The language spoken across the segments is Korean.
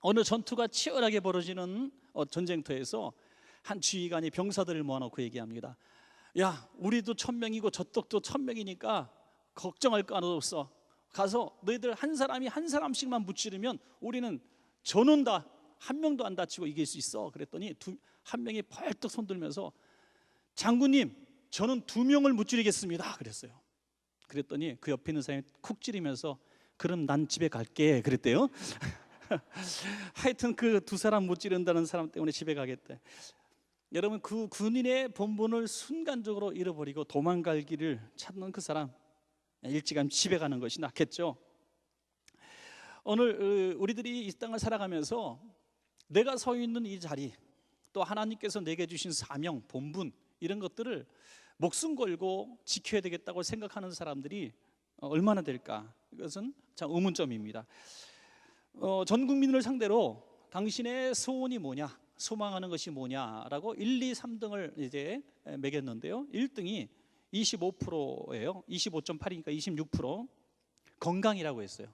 어느 전투가 치열하게 벌어지는 전쟁터에서 한 지휘관이 병사들을 모아놓고 얘기합니다. 야, 우리도 1000명이고 저쪽도 1000명이니까 걱정할 거 하나도 없어. 가서 너희들 한 사람이 한 사람씩만 무찌르면 우리는 전원 다 한 명도 안 다치고 이길 수 있어. 그랬더니 한 명이 벌떡 손들면서 장군님, 저는 2명을 무찌르겠습니다 그랬어요. 그랬더니 그 옆에 있는 사람이 쿡 찌르면서 그럼 난 집에 갈게 그랬대요. 하여튼 그 2사람 못 찌른다는 사람 때문에 집에 가겠대. 여러분, 그 군인의 본분을 순간적으로 잃어버리고 도망갈 길을 찾는 그 사람, 일찌감치 집에 가는 것이 낫겠죠. 오늘 우리들이 이 땅을 살아가면서 내가 서 있는 이 자리, 또 하나님께서 내게 주신 사명, 본분, 이런 것들을 목숨 걸고 지켜야 되겠다고 생각하는 사람들이 얼마나 될까? 이것은 참 의문점입니다. 전 국민을 상대로 당신의 소원이 뭐냐, 소망하는 것이 뭐냐라고 1, 2, 3등을 이제 매겼는데요. 1등이 25%예요. 25.8이니까 26%. 건강이라고 했어요.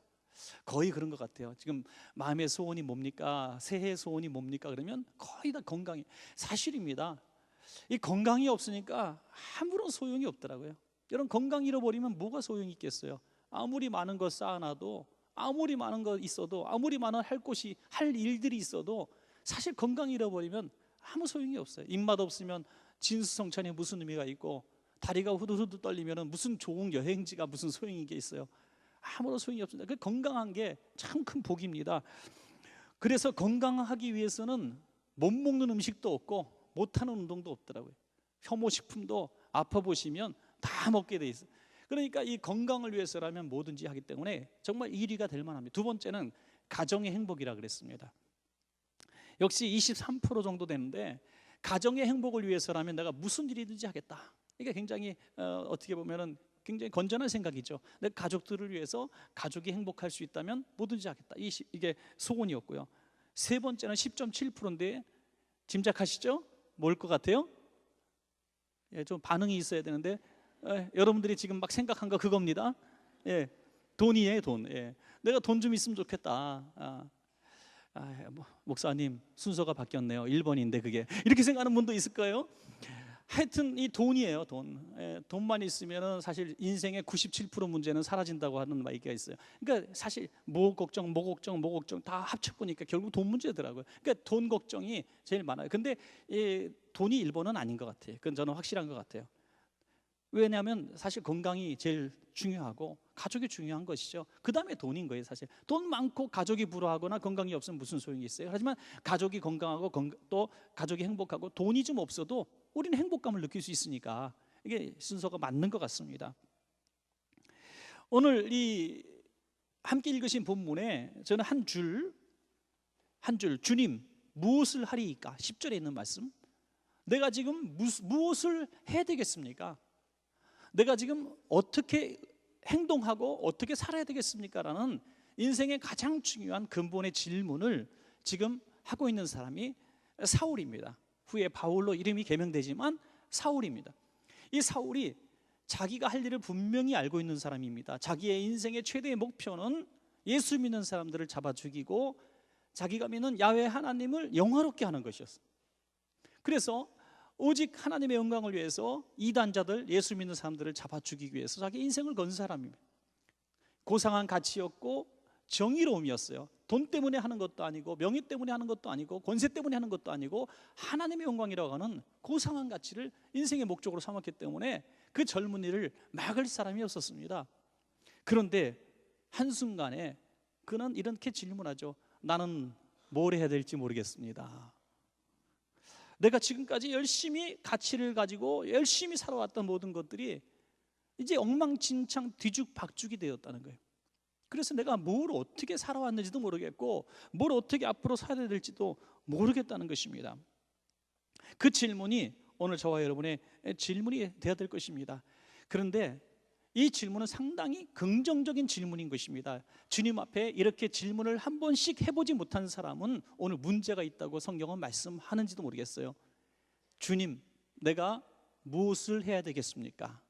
거의 그런 것 같아요. 지금 마음의 소원이 뭡니까? 새해 소원이 뭡니까? 그러면 거의 다 건강이 사실입니다. 이 건강이 없으니까 아무런 소용이 없더라고요. 여러분, 건강 잃어버리면 뭐가 소용이 있겠어요? 아무리 많은 거 쌓아놔도, 아무리 많은 거 있어도, 아무리 많은 할 일들이 있어도 사실 건강 잃어버리면 아무 소용이 없어요. 입맛 없으면 진수성찬에 무슨 의미가 있고, 다리가 후두후두 떨리면 무슨 좋은 여행지가 무슨 소용이 있겠어요? 아무런 소용이 없습니다. 그 건강한 게 참 큰 복입니다. 그래서 건강하기 위해서는 못 먹는 음식도 없고 못하는 운동도 없더라고요. 혐오식품도 아파 보시면 다 먹게 돼 있어요. 그러니까 이 건강을 위해서라면 뭐든지 하기 때문에 정말 1위가 될 만합니다. 2번째는 가정의 행복이라 그랬습니다. 역시 23% 정도 되는데, 가정의 행복을 위해서라면 내가 무슨 일이든지 하겠다. 이게 굉장히 어떻게 보면은 굉장히 건전한 생각이죠. 내 가족들을 위해서, 가족이 행복할 수 있다면 뭐든지 하겠다. 이게 소원이었고요. 3번째는 10.7%인데 짐작하시죠? 뭘 것 같아요? 좀 반응이 있어야 되는데, 여러분들이 지금 막 생각한 거 그겁니다. 돈이에요, 돈. 내가 돈 좀 있으면 좋겠다. 목사님, 순서가 바뀌었네요. 1번인데 그게 이렇게 생각하는 분도 있을 거예요. 하여튼 이 돈이에요, 돈. 돈만 있으면 사실 인생의 97% 문제는 사라진다고 하는 말이 있어요. 그러니까 사실 뭐 걱정 다 합쳐보니까 결국 돈 문제더라고요. 그러니까 돈 걱정이 제일 많아요. 근데 돈이 1번은 아닌 것 같아요. 그건 저는 확실한 것 같아요. 왜냐하면 사실 건강이 제일 중요하고 가족이 중요한 것이죠. 그 다음에 돈인 거예요. 사실 돈 많고 가족이 불화하거나 건강이 없으면 무슨 소용이 있어요? 하지만 가족이 건강하고 또 가족이 행복하고 돈이 좀 없어도 우리는 행복감을 느낄 수 있으니까 이게 순서가 맞는 것 같습니다. 오늘 이 함께 읽으신 본문에 저는 한 줄 주님 무엇을 하리이까? 10절에 있는 말씀. 내가 지금 무엇을 해야 되겠습니까? 내가 지금 어떻게 행동하고 어떻게 살아야 되겠습니까? 라는 인생의 가장 중요한 근본의 질문을 지금 하고 있는 사람이 사울입니다. 후에 바울로 이름이 개명되지만 사울입니다. 이 사울이 자기가 할 일을 분명히 알고 있는 사람입니다. 자기의 인생의 최대의 목표는 예수 믿는 사람들을 잡아 죽이고 자기가 믿는 야훼 하나님을 영화롭게 하는 것이었어요. 그래서 오직 하나님의 영광을 위해서 이단자들, 예수 믿는 사람들을 잡아 죽이기 위해서 자기 인생을 건 사람입니다. 고상한 가치였고 정의로움이었어요. 돈 때문에 하는 것도 아니고 명예 때문에 하는 것도 아니고 권세 때문에 하는 것도 아니고 하나님의 영광이라고 하는 고상한 가치를 인생의 목적으로 삼았기 때문에 그 젊은이를 막을 사람이 없었습니다. 그런데 한순간에 그는 이렇게 질문하죠. 나는 뭘 해야 될지 모르겠습니다. 내가 지금까지 열심히 가치를 가지고 열심히 살아왔던 모든 것들이 이제 엉망진창 뒤죽박죽이 되었다는 거예요. 그래서 내가 뭘 어떻게 살아왔는지도 모르겠고 뭘 어떻게 앞으로 살아야 될지도 모르겠다는 것입니다. 그 질문이 오늘 저와 여러분의 질문이 되어야 될 것입니다. 그런데 이 질문은 상당히 긍정적인 질문인 것입니다. 주님 앞에 이렇게 질문을 한 번씩 해보지 못한 사람은 오늘 문제가 있다고 성경은 말씀하는지도 모르겠어요. 주님, 내가 무엇을 해야 되겠습니까?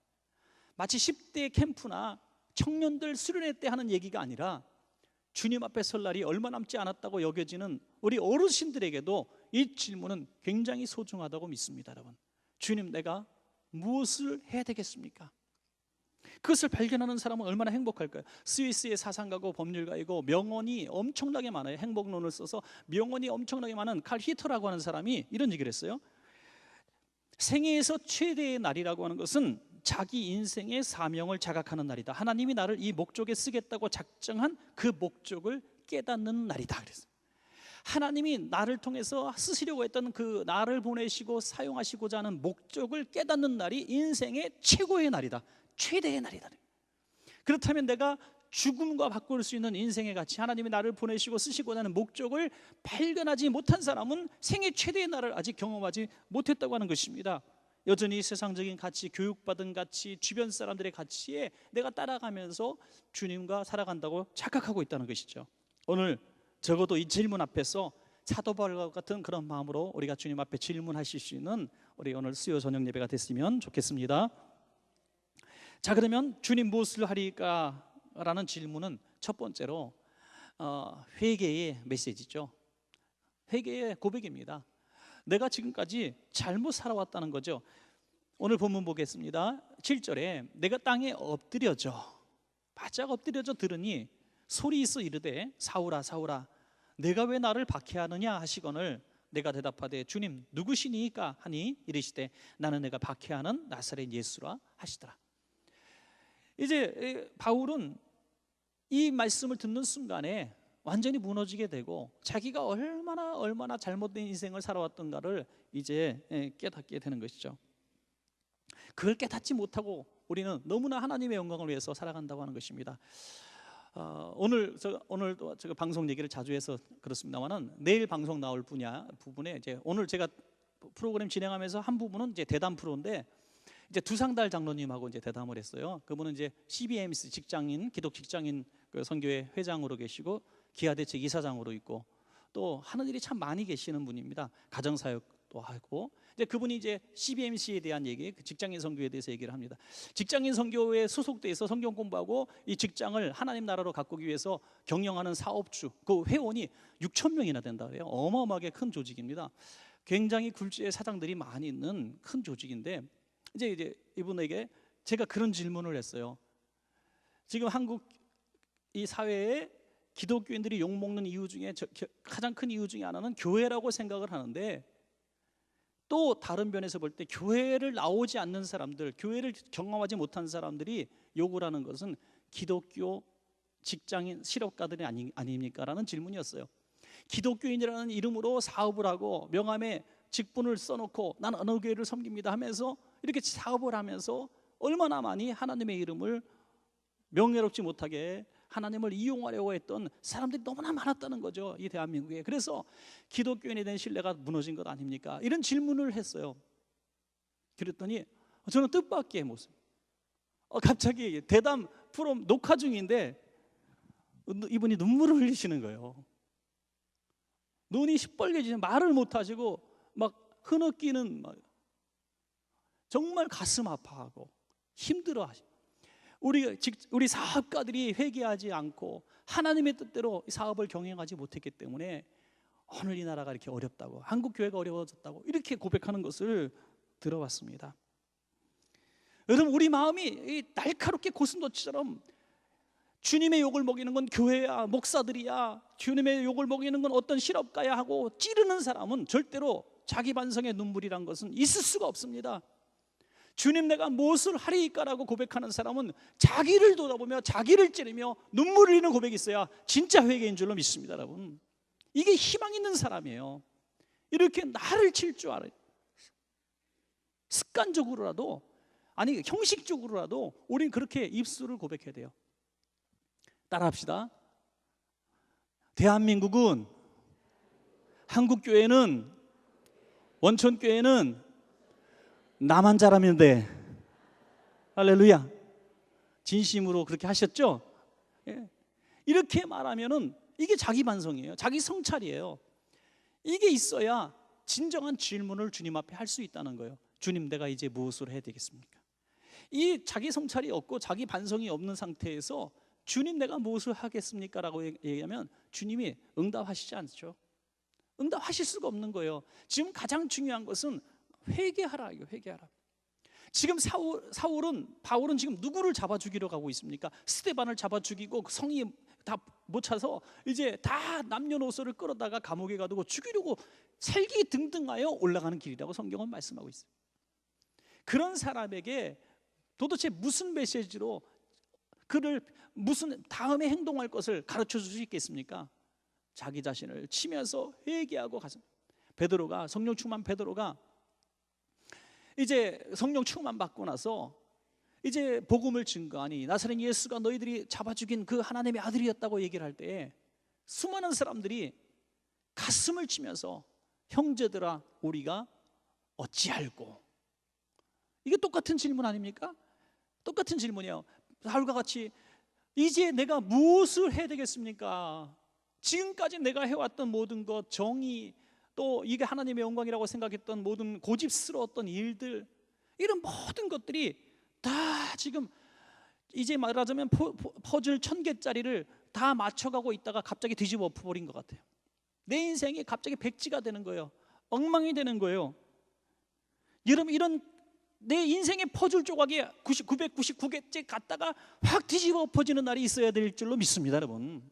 마치 10대 캠프나 청년들 수련회 때 하는 얘기가 아니라 주님 앞에 설 날이 얼마 남지 않았다고 여겨지는 우리 어르신들에게도 이 질문은 굉장히 소중하다고 믿습니다. 여러분, 주님, 내가 무엇을 해야 되겠습니까? 그것을 발견하는 사람은 얼마나 행복할까요? 스위스의 사상가고 법률가이고 명언이 엄청나게 많아요. 행복론을 써서 명언이 엄청나게 많은 칼 히터라고 하는 사람이 이런 얘기를 했어요. 생애에서 최대의 날이라고 하는 것은 자기 인생의 사명을 자각하는 날이다. 하나님이 나를 이 목적에 쓰겠다고 작정한 그 목적을 깨닫는 날이다. 그랬어요. 하나님이 나를 통해서 쓰시려고 했던 그 나를 보내시고 사용하시고자 하는 목적을 깨닫는 날이 인생의 최고의 날이다. 최대의 날이다. 그렇다면 내가 죽음과 바꿀 수 있는 인생의 가치, 하나님이 나를 보내시고 쓰시고자 하는 목적을 발견하지 못한 사람은 생애 최대의 날을 아직 경험하지 못했다고 하는 것입니다. 여전히 세상적인 가치, 교육받은 가치, 주변 사람들의 가치에 내가 따라가면서 주님과 살아간다고 착각하고 있다는 것이죠. 오늘 적어도 이 질문 앞에서 사도 바울과 같은 그런 마음으로 우리가 주님 앞에 질문하실 수 있는 우리 오늘 수요 저녁 예배가 됐으면 좋겠습니다. 자, 그러면 주님 무엇을 하리까? 라는 질문은 첫 번째로 회개의 메시지죠. 회개의 고백입니다. 내가 지금까지 잘못 살아왔다는 거죠. 오늘 본문 보겠습니다. 7절에 내가 땅에 엎드려져 바짝 엎드려져 들으니 소리 있어 이르되 사울아 사울아 내가 왜 나를 박해하느냐 하시거늘 내가 대답하되 주님 누구시니까 하니 이르시되 나는 내가 박해하는 나사렛 예수라 하시더라. 이제 바울은 이 말씀을 듣는 순간에 완전히 무너지게 되고 자기가 얼마나 잘못된 인생을 살아왔던가를 이제 깨닫게 되는 것이죠. 그걸 깨닫지 못하고 우리는 너무나 하나님의 영광을 위해서 살아간다고 하는 것입니다. 오늘도 제가 방송 얘기를 자주 해서 그렇습니다만은 내일 방송 나올 부분에 이제 오늘 제가 프로그램 진행하면서 한 부분은 이제 대담 프로인데 이제 두상달 장로님하고 이제 대담을 했어요. 그분은 이제 CBMC 직장인, 기독 직장인 그 선교회 회장으로 계시고 기아대책 이사장으로 있고 또 하는 일이 참 많이 계시는 분입니다. 가정사역도 하고 이제 그분이 이제 CBMC에 대한 얘기, 그 직장인 선교에 대해서 얘기를 합니다. 직장인 선교에 소속돼서 성경 공부하고 이 직장을 하나님 나라로 가꾸기 위해서 경영하는 사업주, 그 회원이 6천 명이나 된다 그래요. 어마어마하게 큰 조직입니다. 굉장히 굴지의 사장들이 많이 있는 큰 조직인데 이제 이분에게 제가 그런 질문을 했어요. 지금 한국 이 사회에 기독교인들이 욕먹는 이유 중에 가장 큰 이유 중에 하나는 교회라고 생각을 하는데 또 다른 면에서 볼 때 교회를 나오지 않는 사람들, 교회를 경험하지 못한 사람들이 욕을 하는 것은 기독교 직장인 실업가들이 아닙니까? 라는 질문이었어요. 기독교인이라는 이름으로 사업을 하고 명함에 직분을 써놓고 난 어느 교회를 섬깁니다 하면서 이렇게 사업을 하면서 얼마나 많이 하나님의 이름을 명예롭지 못하게 하나님을 이용하려고 했던 사람들이 너무나 많았다는 거죠, 이 대한민국에. 그래서 기독교인에 대한 신뢰가 무너진 것 아닙니까? 이런 질문을 했어요. 그랬더니 저는 뜻밖의 모습, 갑자기 대담 프로 녹화 중인데 이분이 눈물을 흘리시는 거예요. 눈이 시뻘개지는, 말을 못하시고 막 흐느끼는, 정말 가슴 아파하고 힘들어하시고, 우리 사업가들이 회개하지 않고 하나님의 뜻대로 사업을 경영하지 못했기 때문에 오늘 이 나라가 이렇게 어렵다고, 한국 교회가 어려워졌다고 이렇게 고백하는 것을 들어봤습니다. 여러분, 우리 마음이 날카롭게 고슴도치처럼 주님의 욕을 먹이는 건 교회야, 목사들이야, 주님의 욕을 먹이는 건 어떤 실업가야 하고 찌르는 사람은 절대로 자기 반성의 눈물이란 것은 있을 수가 없습니다. 주님 내가 무엇을 하리까라고 고백하는 사람은 자기를 돌아보며 자기를 찌르며 눈물 흘리는 고백이 있어야 진짜 회개인 줄로 믿습니다. 여러분, 이게 희망 있는 사람이에요. 이렇게 나를 칠 줄 알아요. 습관적으로라도, 아니 형식적으로라도 우린 그렇게 입술을 고백해야 돼요. 따라합시다. 대한민국은, 한국교회는, 원천교회는 나만 잘하면 돼. 할렐루야. 진심으로 그렇게 하셨죠? 예. 이렇게 말하면은 이게 자기 반성이에요. 자기 성찰이에요. 이게 있어야 진정한 질문을 주님 앞에 할 수 있다는 거예요. 주님, 내가 이제 무엇을 해야 되겠습니까? 이 자기 성찰이 없고 자기 반성이 없는 상태에서 주님 내가 무엇을 하겠습니까? 라고 얘기하면 주님이 응답하시지 않죠. 응답하실 수가 없는 거예요. 지금 가장 중요한 것은 회개하라, 이거 회개하라. 지금 바울은 지금 누구를 잡아 죽이러 가고 있습니까? 스데반을 잡아 죽이고 성이 다 못 차서 이제 다 남녀노소를 끌어다가 감옥에 가두고 죽이려고 살기등등하여 올라가는 길이라고 성경은 말씀하고 있어요. 그런 사람에게 도대체 무슨 메시지로 그를 무슨 다음에 행동할 것을 가르쳐 줄 수 있겠습니까? 자기 자신을 치면서 회개하고 가서 성령 충만 베드로가 이제 성령 충만 받고 나서 이제 복음을 증거하니 나사렛 예수가 너희들이 잡아 죽인 그 하나님의 아들이었다고 얘기를 할 때 수많은 사람들이 가슴을 치면서 형제들아 우리가 어찌할꼬. 이게 똑같은 질문 아닙니까? 똑같은 질문이에요. 바울과 같이 이제 내가 무엇을 해야 되겠습니까? 지금까지 내가 해왔던 모든 것, 정의, 또 이게 하나님의 영광이라고 생각했던 모든 고집스러웠던 일들, 이런 모든 것들이 다 지금 이제 말하자면 퍼즐 1000개짜리를 다 맞춰가고 있다가 갑자기 뒤집어 엎어버린 것 같아요. 내 인생이 갑자기 백지가 되는 거예요. 엉망이 되는 거예요. 여러분, 이런 내 인생의 퍼즐 조각이 999개째 갔다가 확 뒤집어 엎어지는 날이 있어야 될 줄로 믿습니다, 여러분.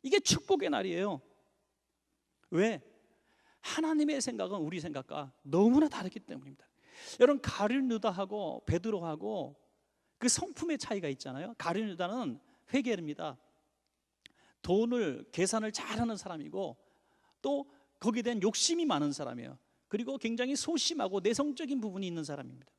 이게 축복의 날이에요. 왜? 하나님의 생각은 우리 생각과 너무나 다르기 때문입니다. 여러분, 가룟유다하고 베드로하고 그 성품의 차이가 있잖아요. 가룟유다는 회계입니다. 돈을 계산을 잘하는 사람이고 또 거기에 대한 욕심이 많은 사람이에요. 그리고 굉장히 소심하고 내성적인 부분이 있는 사람입니다.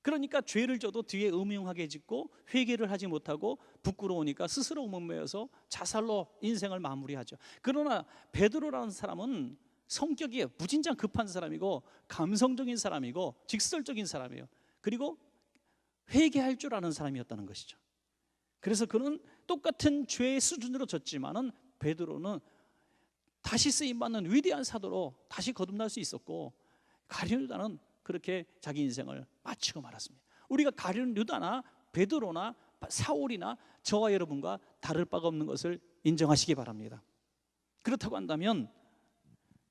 그러니까 죄를 져도 뒤에 음흉하게 짓고 회개를 하지 못하고 부끄러우니까 스스로 목매어서 자살로 인생을 마무리하죠. 그러나 베드로라는 사람은 성격이 무진장 급한 사람이고 감성적인 사람이고 직설적인 사람이에요. 그리고 회개할 줄 아는 사람이었다는 것이죠. 그래서 그는 똑같은 죄의 수준으로 졌지만은 베드로는 다시 쓰임받는 위대한 사도로 다시 거듭날 수 있었고, 가룟유다는 그렇게 자기 인생을 마치고 말았습니다. 우리가 가룟유다나 베드로나 사울이나 저와 여러분과 다를 바가 없는 것을 인정하시기 바랍니다. 그렇다고 한다면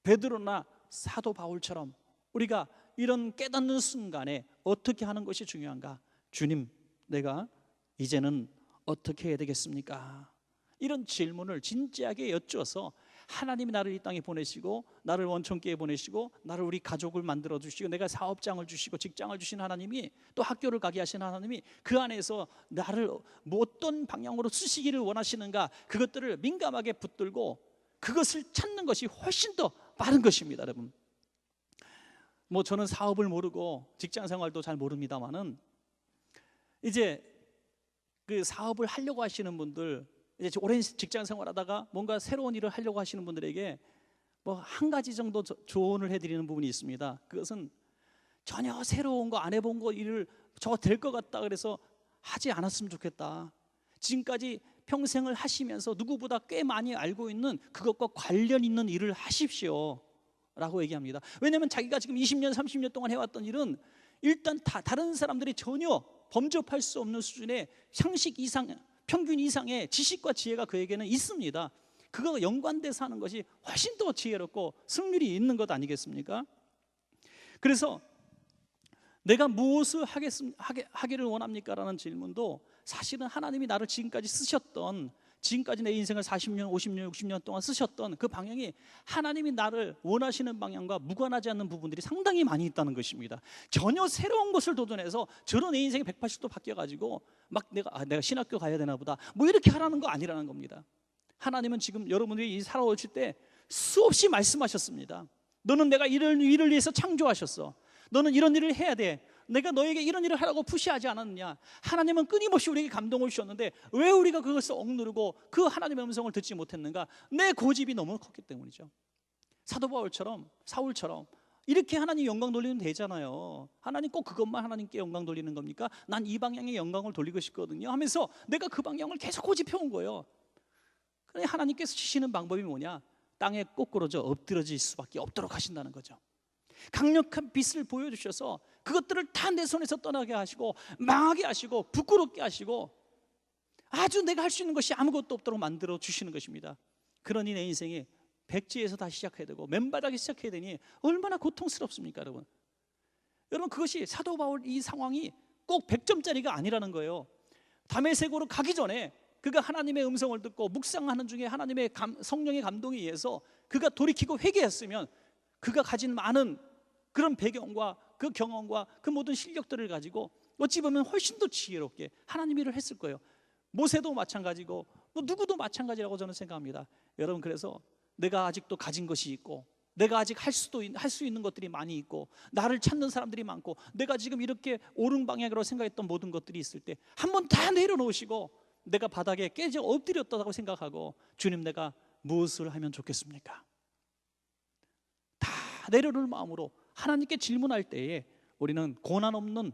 베드로나 사도 바울처럼 우리가 이런 깨닫는 순간에 어떻게 하는 것이 중요한가? 주님, 내가 이제는 어떻게 해야 되겠습니까? 이런 질문을 진지하게 여쭈어서 하나님이 나를 이 땅에 보내시고 나를 원천교회에 보내시고 나를 우리 가족을 만들어 주시고 내가 사업장을 주시고 직장을 주신 하나님이, 또 학교를 가게 하신 하나님이 그 안에서 나를 어떤 방향으로 쓰시기를 원하시는가, 그것들을 민감하게 붙들고 그것을 찾는 것이 훨씬 더 빠른 것입니다. 여러분, 뭐 저는 사업을 모르고 직장 생활도 잘 모릅니다만은 이제 그 사업을 하려고 하시는 분들, 이제 오랜 직장 생활하다가 뭔가 새로운 일을 하려고 하시는 분들에게 뭐 한 가지 정도 조언을 해드리는 부분이 있습니다. 그것은 전혀 새로운 거 안 해본 거 일을 저거 될 것 같다 그래서 하지 않았으면 좋겠다. 지금까지 평생을 하시면서 누구보다 꽤 많이 알고 있는 그것과 관련 있는 일을 하십시오 라고 얘기합니다. 왜냐하면 자기가 지금 20년 30년 동안 해왔던 일은 일단 다른 사람들이 전혀 범접할 수 없는 수준의 상식 이상, 평균 이상의 지식과 지혜가 그에게는 있습니다. 그거 연관돼서 하는 것이 훨씬 더 지혜롭고 승률이 있는 것 아니겠습니까? 그래서 내가 무엇을 하기를 원합니까? 라는 질문도 사실은 하나님이 나를 지금까지 쓰셨던, 지금까지 내 인생을 40년, 50년, 60년 동안 쓰셨던 그 방향이 하나님이 나를 원하시는 방향과 무관하지 않는 부분들이 상당히 많이 있다는 것입니다. 전혀 새로운 것을 도전해서 저런 내 인생이 180도 바뀌어가지고 막 내가 신학교 가야 되나 보다 뭐 이렇게 하라는 거 아니라는 겁니다. 하나님은 지금 여러분들이 살아오실 때 수없이 말씀하셨습니다. 너는 내가 이런 일을 위해서 창조하셨어. 너는 이런 일을 해야 돼. 내가 너에게 이런 일을 하라고 푸시하지 않았느냐. 하나님은 끊임없이 우리에게 감동을 주셨는데 왜 우리가 그것을 억누르고 그 하나님의 음성을 듣지 못했는가? 내 고집이 너무 컸기 때문이죠. 사도 바울처럼, 사울처럼 이렇게 하나님 영광 돌리면 되잖아요. 하나님 꼭 그것만 하나님께 영광 돌리는 겁니까? 난 이 방향에 영광을 돌리고 싶거든요 하면서 내가 그 방향을 계속 고집해온 거예요. 그런데 하나님께서 주시는 방법이 뭐냐? 땅에 꼬꾸러져 엎드러질 수밖에 없도록 하신다는 거죠. 강력한 빛을 보여주셔서 그것들을 다 내 손에서 떠나게 하시고 망하게 하시고 부끄럽게 하시고 아주 내가 할 수 있는 것이 아무것도 없도록 만들어 주시는 것입니다. 그러니 내 인생에 백지에서 다시 시작해야 되고 맨바닥에 시작해야 되니 얼마나 고통스럽습니까, 여러분? 여러분, 그것이 사도 바울 이 상황이 꼭 100점짜리가 아니라는 거예요. 다메섹으로 가기 전에 그가 하나님의 음성을 듣고 묵상하는 중에 하나님의 성령의 감동에 의해서 그가 돌이키고 회개했으면 그가 가진 많은 그런 배경과 그 경험과 그 모든 실력들을 가지고 어찌 보면 훨씬 더 지혜롭게 하나님 일을 했을 거예요. 모세도 마찬가지고 뭐 누구도 마찬가지라고 저는 생각합니다. 여러분, 그래서 내가 아직도 가진 것이 있고 내가 아직 할 수 있는 것들이 많이 있고 나를 찾는 사람들이 많고 내가 지금 이렇게 옳은 방향으로 생각했던 모든 것들이 있을 때 한번 다 내려놓으시고 내가 바닥에 깨져 엎드렸다고 생각하고 주님, 내가 무엇을 하면 좋겠습니까? 다 내려놓을 마음으로 하나님께 질문할 때에 우리는 고난 없는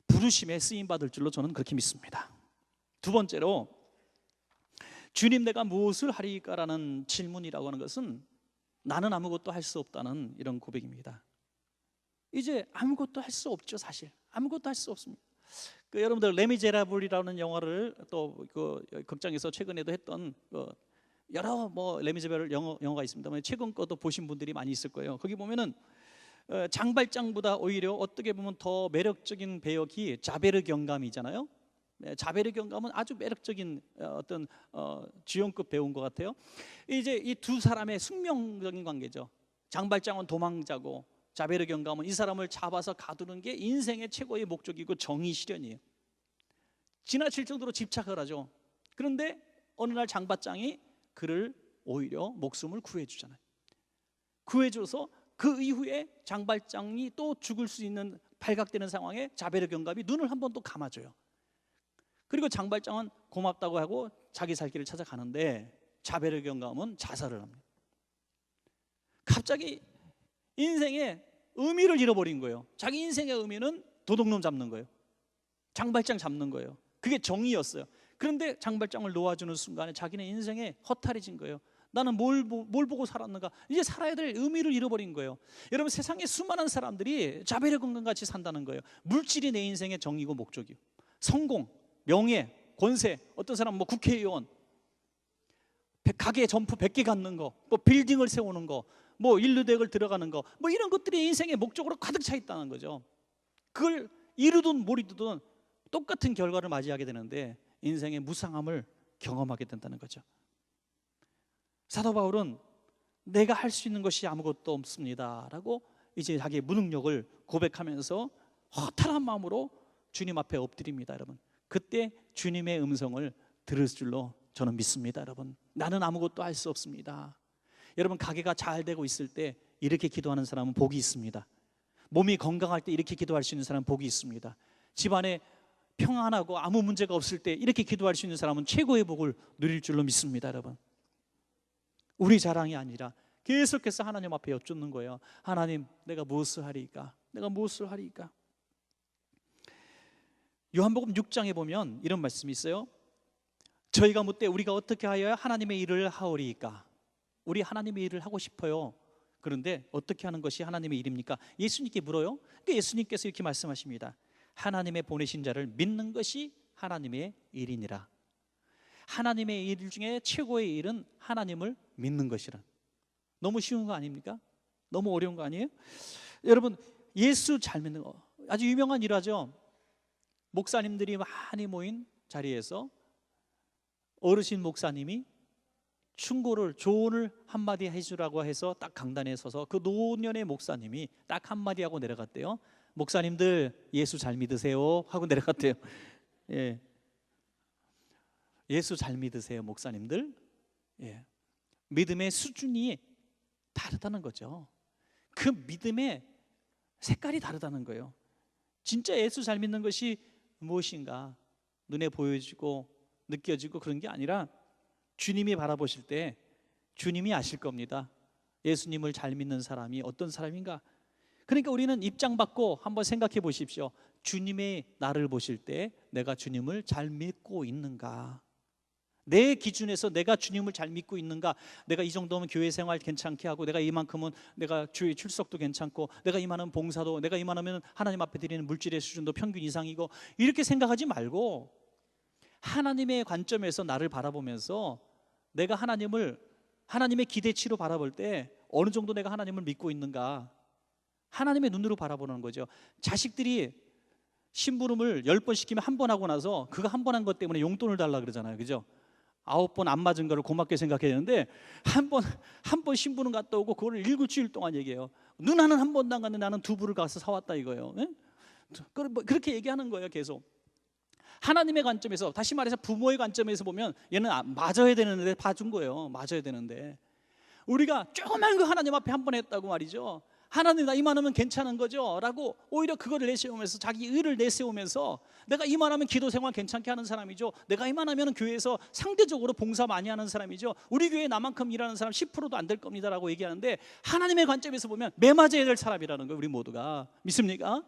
부르심에 쓰임받을 줄로 저는 그렇게 믿습니다. 두 번째로, 주님, 내가 무엇을 하리까라는 질문이라고 하는 것은 나는 아무것도 할 수 없다는 이런 고백입니다. 이제 아무것도 할 수 없죠. 사실 아무것도 할 수 없습니다. 여러분들 레미제라블이라는 영화를 또 극장에서 최근에도 했던 여러 레미제라블 영화가 있습니다만 최근 것도 보신 분들이 많이 있을 거예요. 거기 보면은 장발장보다 오히려 어떻게 보면 더 매력적인 배역이 자베르 경감이잖아요. 자베르 경감은 아주 매력적인 어떤 주연급 배우인 것 같아요. 이제 이 두 사람의 숙명적인 관계죠. 장발장은 도망자고 자베르 경감은 이 사람을 잡아서 가두는 게 인생의 최고의 목적이고 정의 실현이에요. 지나칠 정도로 집착을 하죠. 그런데 어느 날 장발장이 그를 오히려 목숨을 구해주잖아요. 구해줘서 그 이후에 장발장이 또 죽을 수 있는 발각되는 상황에 자베르 경감이 눈을 한 번 또 감아줘요. 그리고 장발장은 고맙다고 하고 자기 살 길을 찾아가는데 자베르 경감은 자살을 합니다. 갑자기 인생의 의미를 잃어버린 거예요. 자기 인생의 의미는 도둑놈 잡는 거예요. 장발장 잡는 거예요. 그게 정의였어요. 그런데 장발장을 놓아주는 순간에 자기네 인생에 허탈해진 거예요. 나는 뭘 보고 살았는가? 이제 살아야 될 의미를 잃어버린 거예요. 여러분, 세상에 수많은 사람들이 자베르 경감같이 산다는 거예요. 물질이 내 인생의 정의고 목적이에요. 성공, 명예, 권세, 어떤 사람은 국회의원, 가게 점포 100개 갖는 거, 빌딩을 세우는 거, 인류대학을 들어가는 거, 이런 것들이 인생의 목적으로 가득 차 있다는 거죠. 그걸 이루든 못 이루든 똑같은 결과를 맞이하게 되는데 인생의 무상함을 경험하게 된다는 거죠. 사도 바울은 내가 할 수 있는 것이 아무것도 없습니다 라고 이제 자기의 무능력을 고백하면서 허탈한 마음으로 주님 앞에 엎드립니다. 여러분, 그때 주님의 음성을 들을 줄로 저는 믿습니다. 여러분, 나는 아무것도 할 수 없습니다. 여러분, 가게가 잘 되고 있을 때 이렇게 기도하는 사람은 복이 있습니다. 몸이 건강할 때 이렇게 기도할 수 있는 사람은 복이 있습니다. 집안에 평안하고 아무 문제가 없을 때 이렇게 기도할 수 있는 사람은 최고의 복을 누릴 줄로 믿습니다. 여러분, 우리 자랑이 아니라 계속해서 하나님 앞에 여쭙는 거예요. 하나님, 내가 무엇을 하리이까? 내가 무엇을 하리이까? 요한복음 6장에 보면 이런 말씀이 있어요. 저희가 묻되 우리가 어떻게 하여야 하나님의 일을 하오리이까? 우리 하나님의 일을 하고 싶어요. 그런데 어떻게 하는 것이 하나님의 일입니까? 예수님께 물어요. 그러니까 예수님께서 이렇게 말씀하십니다. 하나님의 보내신 자를 믿는 것이 하나님의 일이니라. 하나님의 일 중에 최고의 일은 하나님을 믿는 것이라. 너무 쉬운 거 아닙니까? 너무 어려운 거 아니에요? 여러분, 예수 잘 믿는 거 아주 유명한 일화죠. 목사님들이 많이 모인 자리에서 어르신 목사님이 조언을 한마디 해주라고 해서 딱 강단에 서서 그 노년의 목사님이 딱 한마디 하고 내려갔대요. 목사님들, 예수 잘 믿으세요 하고 내려갔대요. 예. 예수 잘 믿으세요, 목사님들. 예. 믿음의 수준이 다르다는 거죠. 그 믿음의 색깔이 다르다는 거예요. 진짜 예수 잘 믿는 것이 무엇인가 눈에 보여지고 느껴지고 그런 게 아니라 주님이 바라보실 때 주님이 아실 겁니다. 예수님을 잘 믿는 사람이 어떤 사람인가. 그러니까 우리는 입장 받고 한번 생각해 보십시오. 주님의 나를 보실 때 내가 주님을 잘 믿고 있는가? 내 기준에서 내가 주님을 잘 믿고 있는가? 내가 이 정도면 교회 생활 괜찮게 하고, 내가 이만큼은 내가 주의 출석도 괜찮고, 내가 이만한 봉사도, 내가 이만하면 하나님 앞에 드리는 물질의 수준도 평균 이상이고, 이렇게 생각하지 말고 하나님의 관점에서 나를 바라보면서 내가 하나님의 기대치로 바라볼 때 어느 정도 내가 하나님을 믿고 있는가, 하나님의 눈으로 바라보는 거죠. 자식들이 심부름을 10번 시키면 한 번 하고 나서 그거 한 번 한 것 때문에 용돈을 달라 그러잖아요. 그죠? 9번 안 맞은 거를 고맙게 생각해야 되는데 한 번 심부름 갔다 오고 그거를 일주일 동안 얘기해요. 누나는 한 번도 안 갔는데 나는 두부를 가서 사왔다 이거예요. 예? 그렇게 얘기하는 거예요. 계속. 하나님의 관점에서, 다시 말해서 부모의 관점에서 보면 얘는 맞아야 되는데 봐준 거예요. 맞아야 되는데 우리가 조그만 거 하나님 앞에 한 번 했다고 말이죠. 하나님 나 이만하면 괜찮은 거죠? 라고 오히려 그거를 내세우면서, 자기 의를 내세우면서, 내가 이만하면 기도 생활 괜찮게 하는 사람이죠. 내가 이만하면 교회에서 상대적으로 봉사 많이 하는 사람이죠. 우리 교회에 나만큼 일하는 사람 10%도 안 될 겁니다 라고 얘기하는데, 하나님의 관점에서 보면 매맞아야 될 사람이라는 거예요. 우리 모두가. 믿습니까?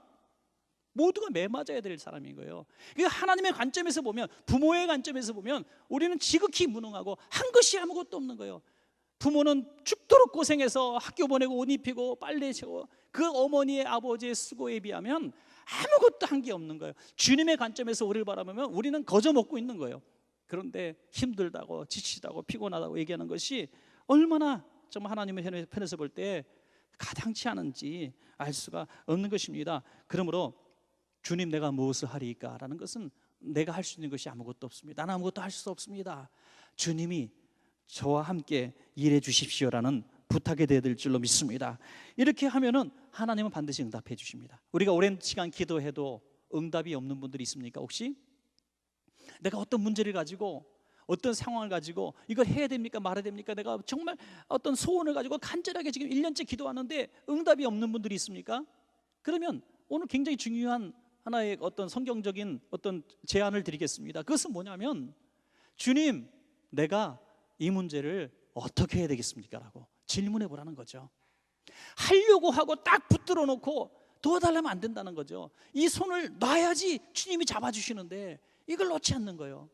모두가 매맞아야 될 사람인 거예요. 하나님의 관점에서 보면, 부모의 관점에서 보면 우리는 지극히 무능하고 한 것이 아무것도 없는 거예요. 부모는 죽도록 고생해서 학교 보내고 옷 입히고 빨래 채워, 그 어머니의 아버지의 수고에 비하면 아무것도 한 게 없는 거예요. 주님의 관점에서 우리를 바라보면 우리는 거저 먹고 있는 거예요. 그런데 힘들다고 지치다고 피곤하다고 얘기하는 것이 얼마나 정말 하나님의 편에서 볼 때 가당치 않은지 알 수가 없는 것입니다. 그러므로 주님 내가 무엇을 하리까? 라는 것은 내가 할 수 있는 것이 아무것도 없습니다. 나는 아무것도 할 수 없습니다. 주님이 저와 함께 일해 주십시오라는 부탁이 되어야 될 줄로 믿습니다. 이렇게 하면은 하나님은 반드시 응답해 주십니다. 우리가 오랜 시간 기도해도 응답이 없는 분들이 있습니까? 혹시? 내가 어떤 문제를 가지고, 어떤 상황을 가지고 이걸 해야 됩니까? 말아야 됩니까? 내가 정말 어떤 소원을 가지고 간절하게 지금 1년째 기도하는데 응답이 없는 분들이 있습니까? 그러면 오늘 굉장히 중요한 하나의 어떤 성경적인 어떤 제안을 드리겠습니다. 그것은 뭐냐면, 주님 내가 이 문제를 어떻게 해야 되겠습니까? 라고 질문해 보라는 거죠. 하려고 하고 딱 붙들어 놓고 도와달라면 안 된다는 거죠. 이 손을 놔야지 주님이 잡아주시는데 이걸 놓지 않는 거예요.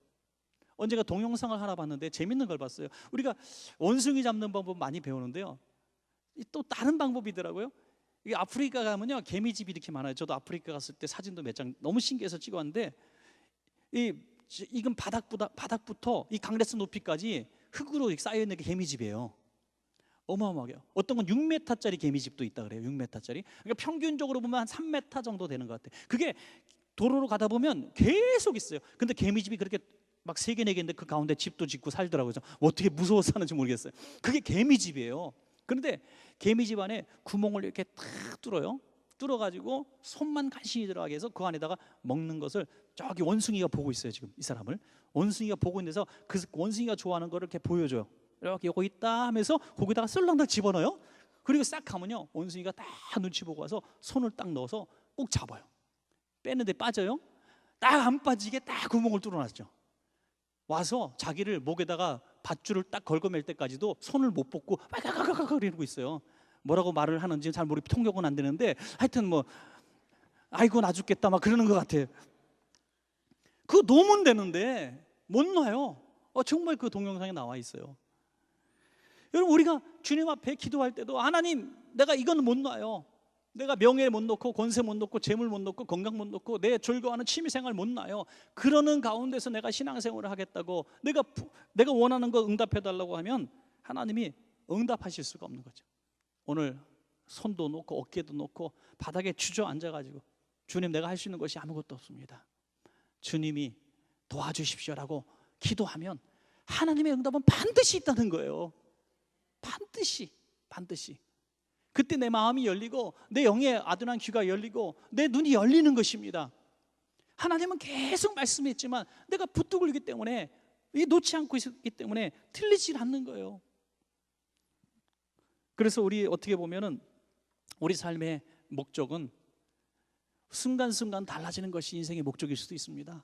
언젠가 동영상을 하나 봤는데 재밌는 걸 봤어요. 우리가 원숭이 잡는 방법 많이 배우는데요, 또 다른 방법이더라고요. 이게 아프리카 가면요 개미집이 이렇게 많아요. 저도 아프리카 갔을 때 사진도 몇 장 너무 신기해서 찍어왔는데, 이건 바닥부터 이 강레스 높이까지 흙으로 쌓여있는 게 개미집이에요. 어마어마하게요. 어떤 건 6m짜리 개미집도 있다 그래요. 6m짜리. 그러니까 평균적으로 보면 한 3m 정도 되는 것 같아요. 그게 도로로 가다 보면 계속 있어요. 근데 개미집이 그렇게 막 3개 4개인데 그 가운데 집도 짓고 살더라고요. 어떻게 무서워서 사는지 모르겠어요. 그게 개미집이에요. 그런데 개미집 안에 구멍을 이렇게 탁 뚫어요. 뚫어가지고 손만 간신히 들어가게 해서 그 안에다가 먹는 것을, 저기 원숭이가 보고 있어요. 지금 이 사람을 원숭이가 보고 있는데서 그 원숭이가 좋아하는 거를 이렇게 보여줘요. 이렇게 요거 있다 하면서 거기다가 썰렁당 집어넣어요. 그리고 싹 가면요 원숭이가 딱 눈치 보고 와서 손을 딱 넣어서 꼭 잡아요. 빼는데 빠져요. 딱 안 빠지게 딱 구멍을 뚫어놨죠. 와서 자기를 목에다가 밧줄을 딱 걸거맬 때까지도 손을 못 뽑고 까까까까 이러고 있어요. 뭐라고 말을 하는지 잘 모르고 통역은 안 되는데, 하여튼 뭐 아이고 나 죽겠다 막 그러는 것 같아요. 그거 놓으면 되는데 못 놔요. 정말 그 동영상에 나와 있어요. 여러분, 우리가 주님 앞에 기도할 때도 하나님 내가 이건 못 놔요. 내가 명예 못 놓고 권세 못 놓고 재물 못 놓고 건강 못 놓고 내 즐거워하는 취미생활 못 놔요. 그러는 가운데서 내가 신앙생활을 하겠다고 내가 원하는 거 응답해달라고 하면 하나님이 응답하실 수가 없는 거죠. 오늘 손도 놓고 어깨도 놓고 바닥에 주저앉아가지고 주님 내가 할 수 있는 것이 아무것도 없습니다. 주님이 도와주십시오라고 기도하면 하나님의 응답은 반드시 있다는 거예요. 반드시. 그때 내 마음이 열리고 내 영의 아둔한 귀가 열리고 내 눈이 열리는 것입니다. 하나님은 계속 말씀했지만 내가 붙들기 때문에, 놓지 않고 있기 때문에 틀리지 않는 거예요. 그래서 우리 어떻게 보면은 우리 삶의 목적은 순간순간 달라지는 것이 인생의 목적일 수도 있습니다.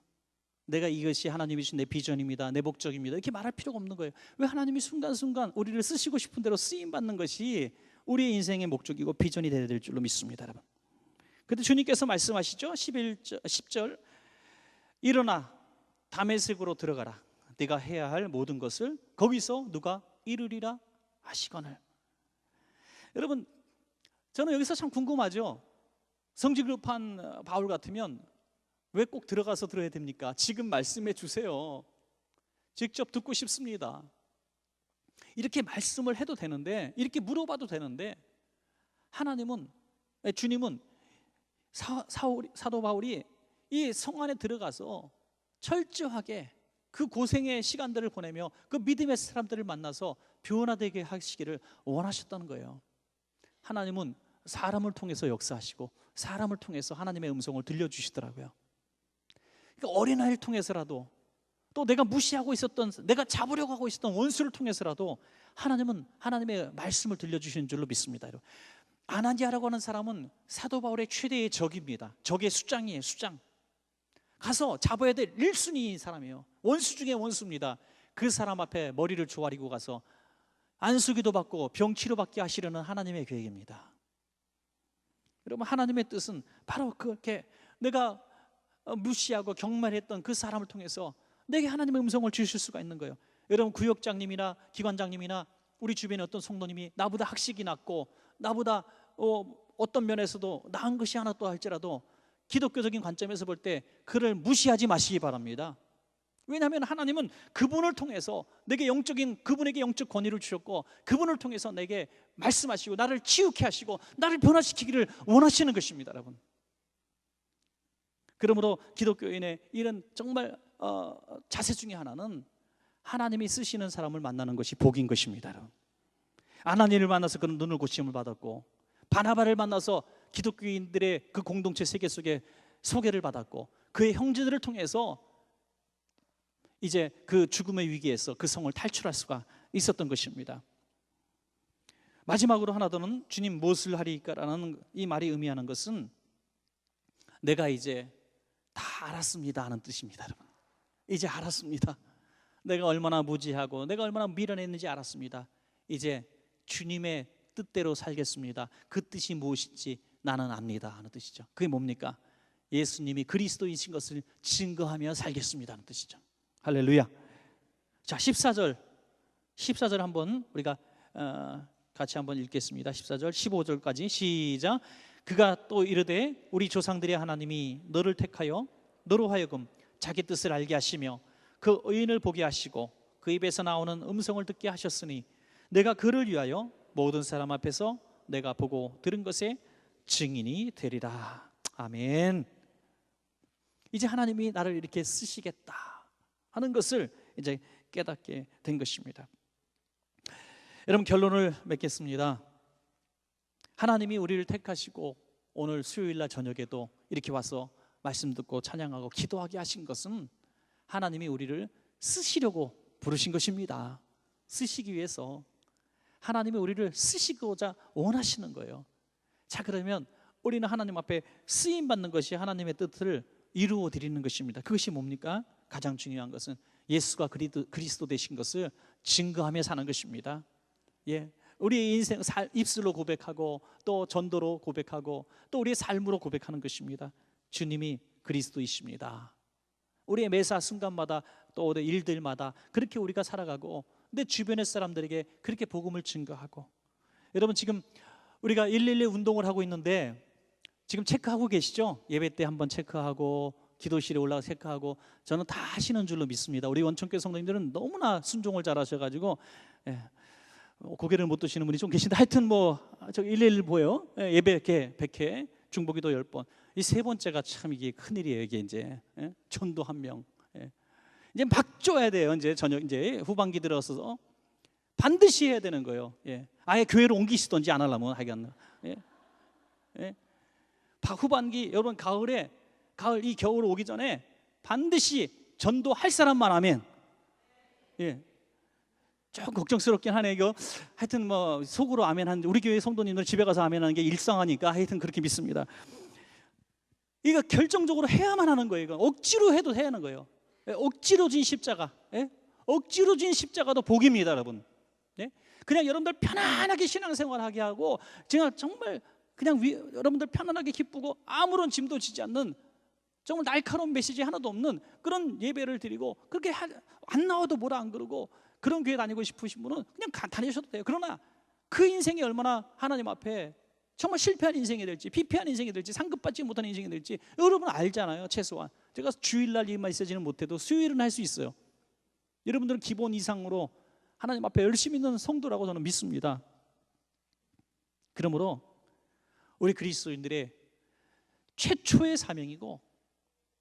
내가 이것이 하나님이 주신 내 비전입니다, 내 목적입니다, 이렇게 말할 필요가 없는 거예요. 왜? 하나님이 순간순간 우리를 쓰시고 싶은 대로 쓰임받는 것이 우리의 인생의 목적이고 비전이 되어야 될 줄로 믿습니다, 여러분. 그런데 주님께서 말씀하시죠. 10절 일어나 다메섹으로 들어가라. 네가 해야 할 모든 것을 거기서 누가 이루리라 하시거늘. 여러분, 저는 여기서 참 궁금하죠. 성질급한 바울 같으면 왜 꼭 들어가서 들어야 됩니까? 지금 말씀해 주세요. 직접 듣고 싶습니다. 이렇게 말씀을 해도 되는데, 이렇게 물어봐도 되는데, 주님은 사도 바울이 이 성 안에 들어가서 철저하게 그 고생의 시간들을 보내며 그 믿음의 사람들을 만나서 변화되게 하시기를 원하셨다는 거예요. 하나님은 사람을 통해서 역사하시고 사람을 통해서 하나님의 음성을 들려주시더라고요. 그러니까 어린아이를 통해서라도, 또 내가 무시하고 있었던, 내가 잡으려고 하고 있었던 원수를 통해서라도 하나님은 하나님의 말씀을 들려주시는 줄로 믿습니다. 여러분, 아나니아라고 하는 사람은 사도 바울의 최대의 적입니다. 적의 수장이에요. 수장. 가서 잡아야 될 1순위 사람이에요. 원수 중에 원수입니다. 그 사람 앞에 머리를 조아리고 가서 안수기도 받고 병치료받게 하시려는 하나님의 계획입니다. 여러분, 하나님의 뜻은 바로 그렇게 내가 무시하고 경멸했던 그 사람을 통해서 내게 하나님의 음성을 주실 수가 있는 거예요. 여러분, 구역장님이나 기관장님이나 우리 주변에 어떤 성도님이 나보다 학식이 낮고 나보다 어떤 면에서도 나은 것이 하나 또 할지라도 기독교적인 관점에서 볼 때 그를 무시하지 마시기 바랍니다. 왜냐하면 하나님은 그분을 통해서 그분에게 영적 권위를 주셨고, 그분을 통해서 내게 말씀하시고 나를 치유케 하시고 나를 변화시키기를 원하시는 것입니다. 여러분, 그러므로 기독교인의 이런 정말 자세 중에 하나는 하나님이 쓰시는 사람을 만나는 것이 복인 것입니다. 여러분, 아나니아를 만나서 그는 눈을 고침을 받았고, 바나바를 만나서 기독교인들의 그 공동체 세계 속에 소개를 받았고, 그의 형제들을 통해서 이제 그 죽음의 위기에서 그 성을 탈출할 수가 있었던 것입니다. 마지막으로 하나 더는 주님 무엇을 하리까라는 이 말이 의미하는 것은 내가 이제 다 알았습니다 하는 뜻입니다. 여러분, 이제 알았습니다. 내가 얼마나 무지하고 내가 얼마나 미련했는지 알았습니다. 이제 주님의 뜻대로 살겠습니다. 그 뜻이 무엇인지 나는 압니다 하는 뜻이죠. 그게 뭡니까? 예수님이 그리스도이신 것을 증거하며 살겠습니다 하는 뜻이죠. 할렐루야. 자, 14절 한번 우리가 같이 한번 읽겠습니다. 14절 15절까지 시작. 그가 또 이르되 우리 조상들의 하나님이 너를 택하여 너로 하여금 자기 뜻을 알게 하시며 그 의인을 보게 하시고 그 입에서 나오는 음성을 듣게 하셨으니 내가 그를 위하여 모든 사람 앞에서 내가 보고 들은 것에 증인이 되리라. 아멘. 이제 하나님이 나를 이렇게 쓰시겠다 하는 것을 이제 깨닫게 된 것입니다. 여러분, 결론을 맺겠습니다. 하나님이 우리를 택하시고 오늘 수요일날 저녁에도 이렇게 와서 말씀 듣고 찬양하고 기도하게 하신 것은 하나님이 우리를 쓰시려고 부르신 것입니다. 쓰시기 위해서 하나님이 우리를 쓰시고자 원하시는 거예요. 자, 그러면 우리는 하나님 앞에 쓰임받는 것이 하나님의 뜻을 이루어 드리는 것입니다. 그것이 뭡니까? 가장 중요한 것은 예수가 그리스도 되신 것을 증거하며 사는 것입니다. 예, 우리의 인생 입술로 고백하고 또 전도로 고백하고 또 우리의 삶으로 고백하는 것입니다. 주님이 그리스도이십니다. 우리의 매사 순간마다 또 우리의 일들마다 그렇게 우리가 살아가고 내 주변의 사람들에게 그렇게 복음을 증거하고. 여러분, 지금 우리가 112 운동을 하고 있는데 지금 체크하고 계시죠? 예배 때 한번 체크하고 기도실에 올라가 체크하고. 저는 다 하시는 줄로 믿습니다. 우리 원천교회 성도님들은 너무나 순종을 잘하셔가지고 고개를 못 드시는 분이 좀 계신데, 하여튼 저기 111 보여. 예배 100회, 중보기도 10번. 이 세 번째가 참 이게 큰일이에요. 이게 이제 전도 1명. 이제 막 줘야 돼요. 이제 저녁 이제 후반기 들어서서 반드시 해야 되는 거예요. 아예 교회로 옮기시던지 안 하려면 하겠나. 후반기, 여러분, 가을 이 겨울 오기 전에 반드시 전도할 사람만 하면. 조금 걱정스럽긴 하네. 이거 하여튼 속으로 아멘 하는데 우리 교회 성도님들 집에 가서 아멘 하는 게 일상하니까 하여튼 그렇게 믿습니다. 이거 결정적으로 해야만 하는 거예요. 이거 억지로 해도 해야 하는 거예요. 억지로 진 십자가, 억지로 진 십자가도 복입니다, 여러분. 그냥 여러분들 편안하게 신앙생활하게 하고 제가 정말 그냥 여러분들 편안하게 기쁘고 아무런 짐도 지지 않는 정말 날카로운 메시지 하나도 없는 그런 예배를 드리고 그렇게 안 나와도 뭐라 안 그러고 그런 교회 다니고 싶으신 분은 그냥 다니셔도 돼요. 그러나 그 인생이 얼마나 하나님 앞에 정말 실패한 인생이 될지, 피폐한 인생이 될지, 상급받지 못한 인생이 될지 여러분 알잖아요. 최소한 제가 주일날 이 메시지는 못해도 수요일은 할 수 있어요. 여러분들은 기본 이상으로 하나님 앞에 열심히 있는 성도라고 저는 믿습니다. 그러므로 우리 그리스도인들의 최초의 사명이고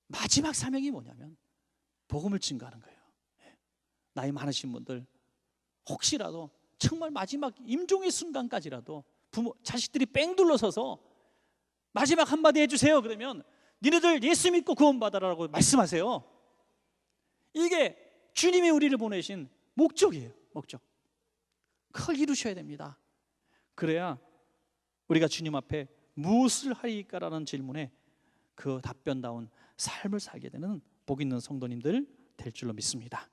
마지막 사명이 뭐냐면 복음을 증거하는 거예요. 나이 많으신 분들 혹시라도 정말 마지막 임종의 순간까지라도 부모, 자식들이 뺑 둘러서서 마지막 한마디 해주세요 그러면 니네들 예수 믿고 구원받아라라고 말씀하세요. 이게 주님이 우리를 보내신 목적이에요. 목적. 그걸 이루셔야 됩니다. 그래야 우리가 주님 앞에 무엇을 하리까라는 질문에 그 답변다운 삶을 살게 되는 복 있는 성도님들 될 줄로 믿습니다.